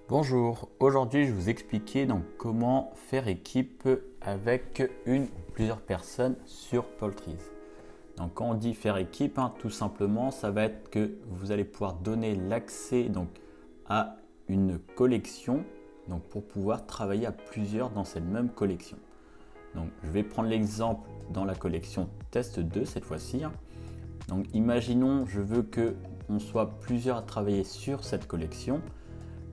Bonjour, aujourd'hui je vais vous expliquer donc comment faire équipe avec une ou plusieurs personnes sur Poultries. Donc quand on dit faire équipe, tout simplement ça va être que vous allez pouvoir donner l'accès donc à une collection donc pour pouvoir travailler à plusieurs dans cette même collection. Donc je vais prendre l'exemple dans la collection test 2 cette fois-ci. Donc imaginons je veux que on soit plusieurs à travailler sur cette collection.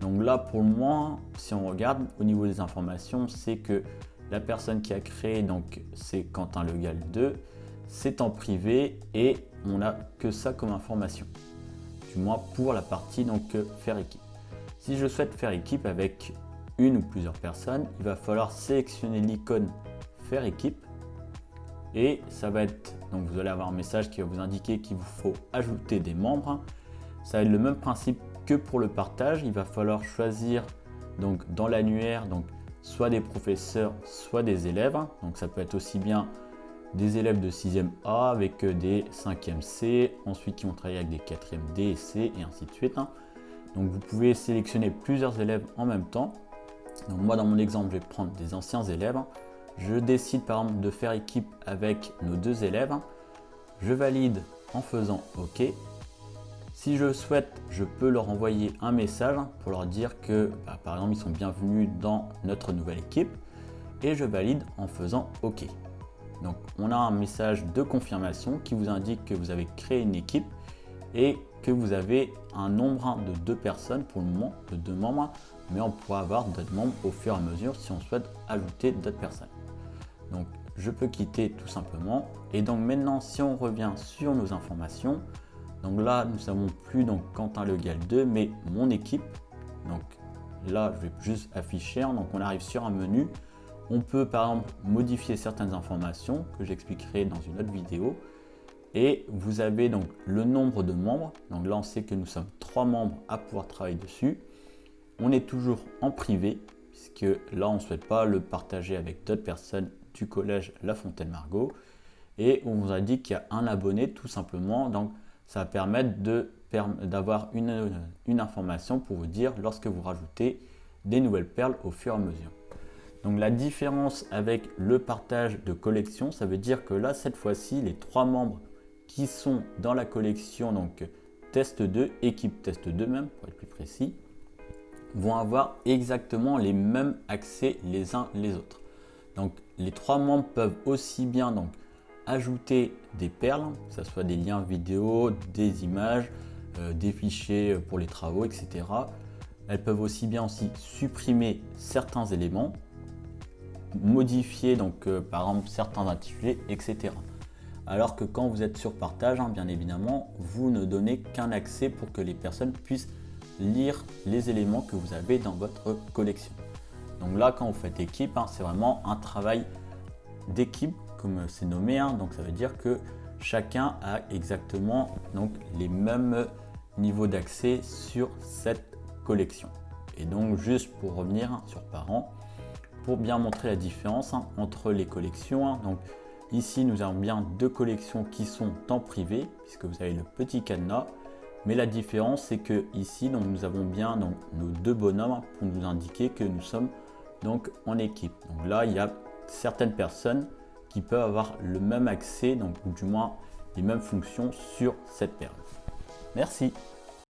Donc là, pour le moins, si on regarde au niveau des informations, c'est que la personne qui a créé, donc c'est Quentin Legal 2, c'est en privé et on n'a que ça comme information. Du moins pour la partie donc faire équipe. Si je souhaite faire équipe avec une ou plusieurs personnes, il va falloir sélectionner l'icône faire équipe et ça va être, donc vous allez avoir un message qui va vous indiquer qu'il vous faut ajouter des membres. Ça va être le même principe que pour le partage. Il va falloir choisir donc dans l'annuaire donc soit des professeurs, soit des élèves. Donc ça peut être aussi bien des élèves de 6e A avec des 5e C, ensuite qui vont travailler avec des 4e D et C et ainsi de suite. Donc vous pouvez sélectionner plusieurs élèves en même temps. Donc moi dans mon exemple, je vais prendre des anciens élèves. Je décide par exemple de faire équipe avec nos deux élèves. Je valide en faisant OK. Si je souhaite, je peux leur envoyer un message pour leur dire que, par exemple, ils sont bienvenus dans notre nouvelle équipe et je valide en faisant OK. Donc, on a un message de confirmation qui vous indique que vous avez créé une équipe et que vous avez un nombre de 2 personnes pour le moment, de 2 membres, mais on pourra avoir d'autres membres au fur et à mesure si on souhaite ajouter d'autres personnes. Donc, je peux quitter tout simplement. Et donc maintenant, si on revient sur nos informations, donc là, nous n'avons plus donc Quentin Legal 2, mais mon équipe. Donc là, je vais juste afficher. Donc on arrive sur un menu. On peut par exemple modifier certaines informations que j'expliquerai dans une autre vidéo. Et vous avez donc le nombre de membres. Donc là, on sait que nous sommes 3 membres à pouvoir travailler dessus. On est toujours en privé, puisque là, on ne souhaite pas le partager avec d'autres personnes du collège La Fontaine-Margot. Et on vous indique qu'il y a un abonné tout simplement. Donc ça va permettre d'avoir une information pour vous dire lorsque vous rajoutez des nouvelles perles au fur et à mesure. Donc la différence avec le partage de collection, ça veut dire que là, cette fois-ci, les 3 membres qui sont dans la collection, donc test 2, équipe test 2 même, pour être plus précis, vont avoir exactement les mêmes accès les uns les autres. Donc les 3 membres peuvent aussi bien donc ajouter des perles, que ce soit des liens vidéo, des images, des fichiers pour les travaux, etc. Elles peuvent aussi bien supprimer certains éléments, modifier donc par exemple certains intitulés, etc. Alors que quand vous êtes sur partage, bien évidemment, vous ne donnez qu'un accès pour que les personnes puissent lire les éléments que vous avez dans votre collection. Donc là, quand vous faites équipe, c'est vraiment un travail d'équipe comme c'est nommé, donc ça veut dire que chacun a exactement donc les mêmes niveaux d'accès sur cette collection. Et donc juste pour revenir sur parents, pour bien montrer la différence entre les collections, donc ici nous avons bien 2 collections qui sont en privé puisque vous avez le petit cadenas, mais la différence c'est que ici donc nous avons bien donc nos 2 bonhommes pour nous indiquer que nous sommes donc en équipe. Donc là il y a certaines personnes qui peuvent avoir le même accès, donc ou du moins les mêmes fonctions sur cette perle. Merci.